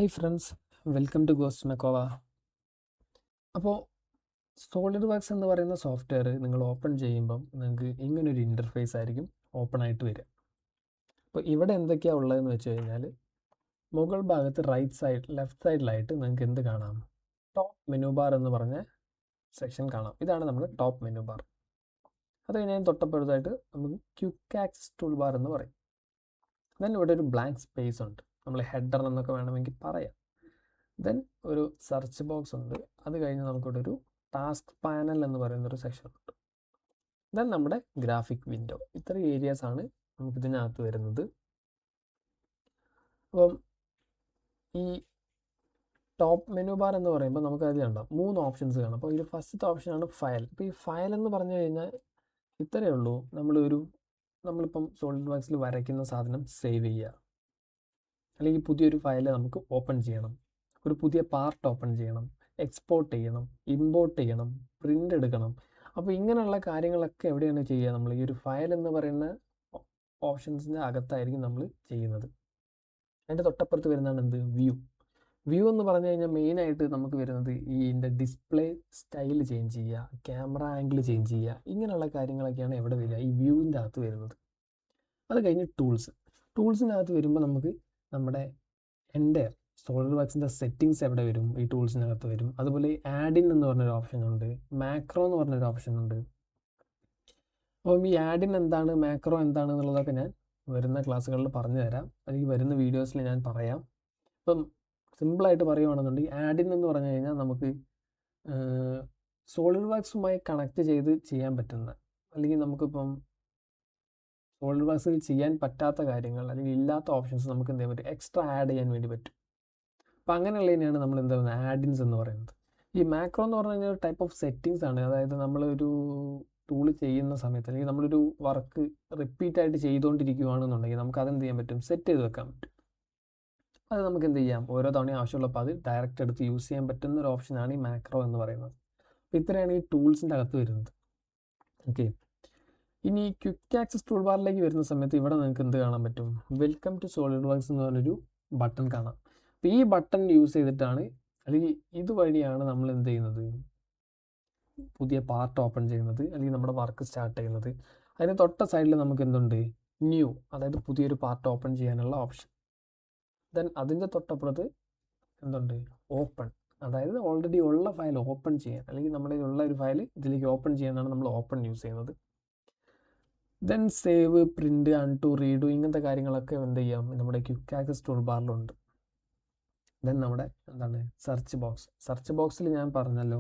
Hi friends, welcome to ghost മെക്കോവ. അപ്പോൾ solid works എന്ന് പറയുന്ന സോഫ്റ്റ്വെയർ നിങ്ങൾ ഓപ്പൺ ചെയ്യുമ്പം നിങ്ങൾക്ക് ഇങ്ങനൊരു ഇൻ്റർഫേസ് ആയിരിക്കും ഓപ്പൺ ആയിട്ട് വരിക. അപ്പോൾ ഇവിടെ എന്തൊക്കെയാണ് ഉള്ളതെന്ന് വെച്ച് കഴിഞ്ഞാൽ മുകൾ ഭാഗത്ത് ലെഫ്റ്റ് സൈഡിലായിട്ട് നിങ്ങൾക്ക് എന്ത് കാണാം? ടോപ്പ് മെനു ബാർ എന്ന് പറഞ്ഞ സെക്ഷൻ കാണാം. ഇതാണ് നമ്മുടെ ടോപ്പ് മെനു ബാർ. അത് കഴിഞ്ഞാൽ തൊട്ടപ്പുറത്തായിട്ട് നമുക്ക് ക്വിക്ക് ആക്സസ് ടൂൾ ബാർ എന്ന് പറയും. ദെൻ ഇവിടെ ഒരു ബ്ലാങ്ക് സ്പേസ് ഉണ്ട്, നമ്മൾ ഹെഡർ എന്നൊക്കെ വേണമെങ്കിൽ പറയാം. ദെൻ ഒരു സെർച്ച് ബോക്സ് ഉണ്ട്. അത് കഴിഞ്ഞ് നമുക്കിവിടെ ഒരു ടാസ്ക് പാനൽ എന്ന് പറയുന്നൊരു സെക്ഷൻ ഉണ്ട്. ദെൻ നമ്മുടെ ഗ്രാഫിക് വിൻഡോ. ഇത്ര ഏരിയാസ് ആണ് നമുക്കിതിനകത്ത് വരുന്നത്. അപ്പം ഈ ടോപ്പ് മെനു ബാർ എന്ന് പറയുമ്പോൾ നമുക്ക് അതിൽ ഉണ്ടാവും 3 ഓപ്ഷൻസ് കാണാം. അപ്പോൾ ഇതിൽ ഫസ്റ്റത്തെ ഓപ്ഷനാണ് ഫയൽ. അപ്പോൾ ഈ ഫയൽ എന്ന് പറഞ്ഞു കഴിഞ്ഞാൽ ഇത്രയേ ഉള്ളൂ. നമ്മളിപ്പം സോളിഡ് വർക്ക്സിൽ വരയ്ക്കുന്ന സാധനം സേവ് ചെയ്യുക, അല്ലെങ്കിൽ പുതിയൊരു ഫയൽ നമുക്ക് ഓപ്പൺ ചെയ്യണം, ഒരു പുതിയ പാർട്ട് ഓപ്പൺ ചെയ്യണം, എക്സ്പോർട്ട് ചെയ്യണം, ഇമ്പോർട്ട് ചെയ്യണം, പ്രിൻ്റ് എടുക്കണം. അപ്പോൾ ഇങ്ങനെയുള്ള കാര്യങ്ങളൊക്കെ എവിടെയാണ് ചെയ്യുക? നമ്മൾ ഈ ഒരു ഫയൽ എന്ന് പറയുന്ന ഓപ്ഷൻസിൻ്റെ അകത്തായിരിക്കും നമ്മൾ ചെയ്യുന്നത്. അതിൻ്റെ തൊട്ടപ്പുറത്ത് വരുന്നതാണ് എന്ത്? വ്യൂ എന്ന് പറഞ്ഞു കഴിഞ്ഞാൽ മെയിനായിട്ട് നമുക്ക് വരുന്നത് ഇതിൻ്റെ ഡിസ്പ്ലേ സ്റ്റൈൽ ചേഞ്ച് ചെയ്യുക, ക്യാമറ ആംഗിൾ ചേഞ്ച് ചെയ്യുക, ഇങ്ങനെയുള്ള കാര്യങ്ങളൊക്കെയാണ് എവിടെ വരിക? ഈ വ്യൂവിൻ്റെ അകത്ത് വരുന്നത്. അത് കഴിഞ്ഞ് ടൂൾസിനകത്ത് വരുമ്പോൾ നമുക്ക് നമ്മുടെ എൻ്റെ സോളിഡ് വർക്ക്സിൻ്റെ സെറ്റിങ്സ് എവിടെ വരും? ഈ ടൂൾസിനകത്ത് വരും. അതുപോലെ ആഡിൻ എന്ന് പറഞ്ഞൊരു ഓപ്ഷൻ ഉണ്ട്, മാക്രോ എന്ന് പറഞ്ഞൊരു ഓപ്ഷൻ ഉണ്ട്. അപ്പം ഈ ആഡിൻ എന്താണ്, മാക്രോ എന്താണ് എന്നുള്ളതൊക്കെ ഞാൻ വരുന്ന ക്ലാസ്സുകളിൽ പറഞ്ഞു തരാം, അല്ലെങ്കിൽ വരുന്ന വീഡിയോസിൽ ഞാൻ പറയാം. ഇപ്പം സിമ്പിളായിട്ട് പറയുകയാണെന്നുണ്ടെങ്കിൽ ആഡിൻ എന്ന് പറഞ്ഞു കഴിഞ്ഞാൽ നമുക്ക് സോളിഡ് വർക്ക്സുമായി കണക്ട് ചെയ്ത് ചെയ്യാൻ പറ്റുന്ന, അല്ലെങ്കിൽ നമുക്കിപ്പം സോളിഡ് വർക്ക്സിൽ ചെയ്യാൻ പറ്റാത്ത കാര്യങ്ങൾ അല്ലെങ്കിൽ ഇല്ലാത്ത ഓപ്ഷൻസ് നമുക്ക് എന്ത് ചെയ്യാൻ പറ്റും? എക്സ്ട്രാ ആഡ് ചെയ്യാൻ വേണ്ടി പറ്റും. അപ്പോൾ അങ്ങനെയുള്ളതിനെയാണ് നമ്മൾ എന്താ പറയുന്നത്? ആഡിൻസ് എന്ന് പറയുന്നത്. ഈ മാക്രോ എന്ന് പറഞ്ഞു കഴിഞ്ഞാൽ ഒരു ടൈപ്പ് ഓഫ് സെറ്റിങ്സ് ആണ്. അതായത് നമ്മളൊരു ടൂൾ ചെയ്യുന്ന സമയത്ത്, അല്ലെങ്കിൽ നമ്മളൊരു വർക്ക് റിപ്പീറ്റായിട്ട് ചെയ്തുകൊണ്ടിരിക്കുകയാണെന്നുണ്ടെങ്കിൽ നമുക്ക് അതെന്ത് ചെയ്യാൻ പറ്റും? സെറ്റ് ചെയ്ത് വെക്കാൻ പറ്റും. അത് നമുക്ക് എന്ത് ചെയ്യാം? ഓരോ തവണയും ആവശ്യമുള്ളപ്പോൾ അത് ഡയറക്റ്റ് എടുത്ത് യൂസ് ചെയ്യാൻ പറ്റുന്ന ഒരു ഓപ്ഷനാണ് ഈ മാക്രോ എന്ന് പറയുന്നത്. അപ്പോൾ ഇത്രയാണ് ഈ ടൂൾസിൻ്റെ അകത്ത് വരുന്നത്. ഓക്കെ, ഇനി ക്വിക്ക് ആക്സസ് ടൂൾ ബാറിലേക്ക് വരുന്ന സമയത്ത് ഇവിടെ നിങ്ങൾക്ക് എന്ത് കാണാൻ പറ്റും? വെൽക്കം ടു സോളിഡ് വർക്ക്സ് എന്ന് പറഞ്ഞൊരു ബട്ടൺ കാണാം. അപ്പോൾ ഈ ബട്ടൺ യൂസ് ചെയ്തിട്ടാണ്, അല്ലെങ്കിൽ ഇതുവഴിയാണ് നമ്മൾ എന്ത് ചെയ്യുന്നത്? പുതിയ പാർട്ട് ഓപ്പൺ ചെയ്യുന്നത്, അല്ലെങ്കിൽ നമ്മുടെ വർക്ക് സ്റ്റാർട്ട് ചെയ്യുന്നത്. അതിന് തൊട്ട സൈഡിൽ നമുക്ക് എന്തുണ്ട്? ന്യൂ, അതായത് പുതിയൊരു പാർട്ട് ഓപ്പൺ ചെയ്യാനുള്ള ഓപ്ഷൻ. ദെൻ അതിൻ്റെ തൊട്ടപ്പുറത്ത് എന്തുണ്ട്? ഓപ്പൺ, അതായത് ഓൾറെഡി ഉള്ള ഫയൽ ഓപ്പൺ ചെയ്യാൻ, അല്ലെങ്കിൽ നമ്മുടെ ഉള്ള ഒരു ഫയൽ ഇതിലേക്ക് ഓപ്പൺ ചെയ്യാനാണ് നമ്മൾ ഓപ്പൺ യൂസ് ചെയ്യുന്നത്. Then save, print, undo, redo, ഇങ്ങനത്തെ കാര്യങ്ങളൊക്കെ എന്ത് ചെയ്യാം? നമ്മുടെ ക്വിക്ക് ആക്സസ് ടൂൾ ബാറിലുണ്ട്. ദെൻ നമ്മുടെ എന്താണ്? സെർച്ച് ബോക്സിൽ ഞാൻ പറഞ്ഞല്ലോ,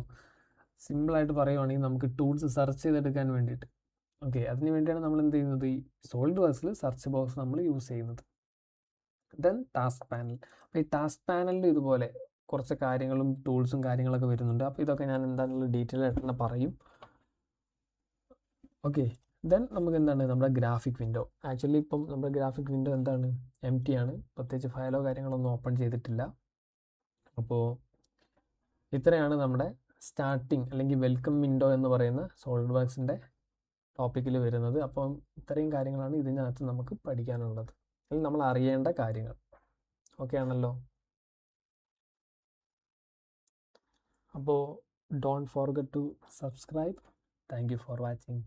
സിമ്പിളായിട്ട് പറയുവാണെങ്കിൽ നമുക്ക് ടൂൾസ് സെർച്ച് ചെയ്തെടുക്കാൻ വേണ്ടിയിട്ട്. ഓക്കെ, അതിന് വേണ്ടിയാണ് നമ്മൾ എന്ത് ചെയ്യുന്നത്? ഈ സോളിഡ് വർക്ക്സിൽ സെർച്ച് ബോക്സ് നമ്മൾ യൂസ് ചെയ്യുന്നത്. Then task panel. അപ്പോൾ ഈ ടാസ്ക് പാനലിൽ ഇതുപോലെ കുറച്ച് കാര്യങ്ങളും ടൂൾസും കാര്യങ്ങളൊക്കെ വരുന്നുണ്ട്. അപ്പോൾ ഇതൊക്കെ ഞാൻ എന്താണെന്നുള്ള ഡീറ്റെയിൽ ആയിട്ട് തന്നെ പറയും. ഓക്കെ, ദെൻ നമുക്ക് എന്താണ്? നമ്മുടെ ഗ്രാഫിക് വിൻഡോ. ആക്ച്വലി ഇപ്പം നമ്മുടെ ഗ്രാഫിക് വിൻഡോ എന്താണ്? എംപ്റ്റി ആണ്, പ്രത്യേകിച്ച് ഫയലോ കാര്യങ്ങളൊന്നും ഓപ്പൺ ചെയ്തിട്ടില്ല. അപ്പോൾ ഇത്രയാണ് നമ്മുടെ സ്റ്റാർട്ടിങ് അല്ലെങ്കിൽ വെൽക്കം വിൻഡോ എന്ന് പറയുന്ന സോളിഡ് വർക്ക്സിൻ്റെ ടോപ്പിക്കിൽ വരുന്നത്. അപ്പം ഇത്രയും കാര്യങ്ങളാണ് ഇതിനകത്ത് നമുക്ക് പഠിക്കാനുള്ളത്, അല്ലെങ്കിൽ നമ്മൾ അറിയേണ്ട കാര്യങ്ങൾ. ഓക്കെ ആണല്ലോ? അപ്പോൾ don't forget to subscribe. Thank you for watching.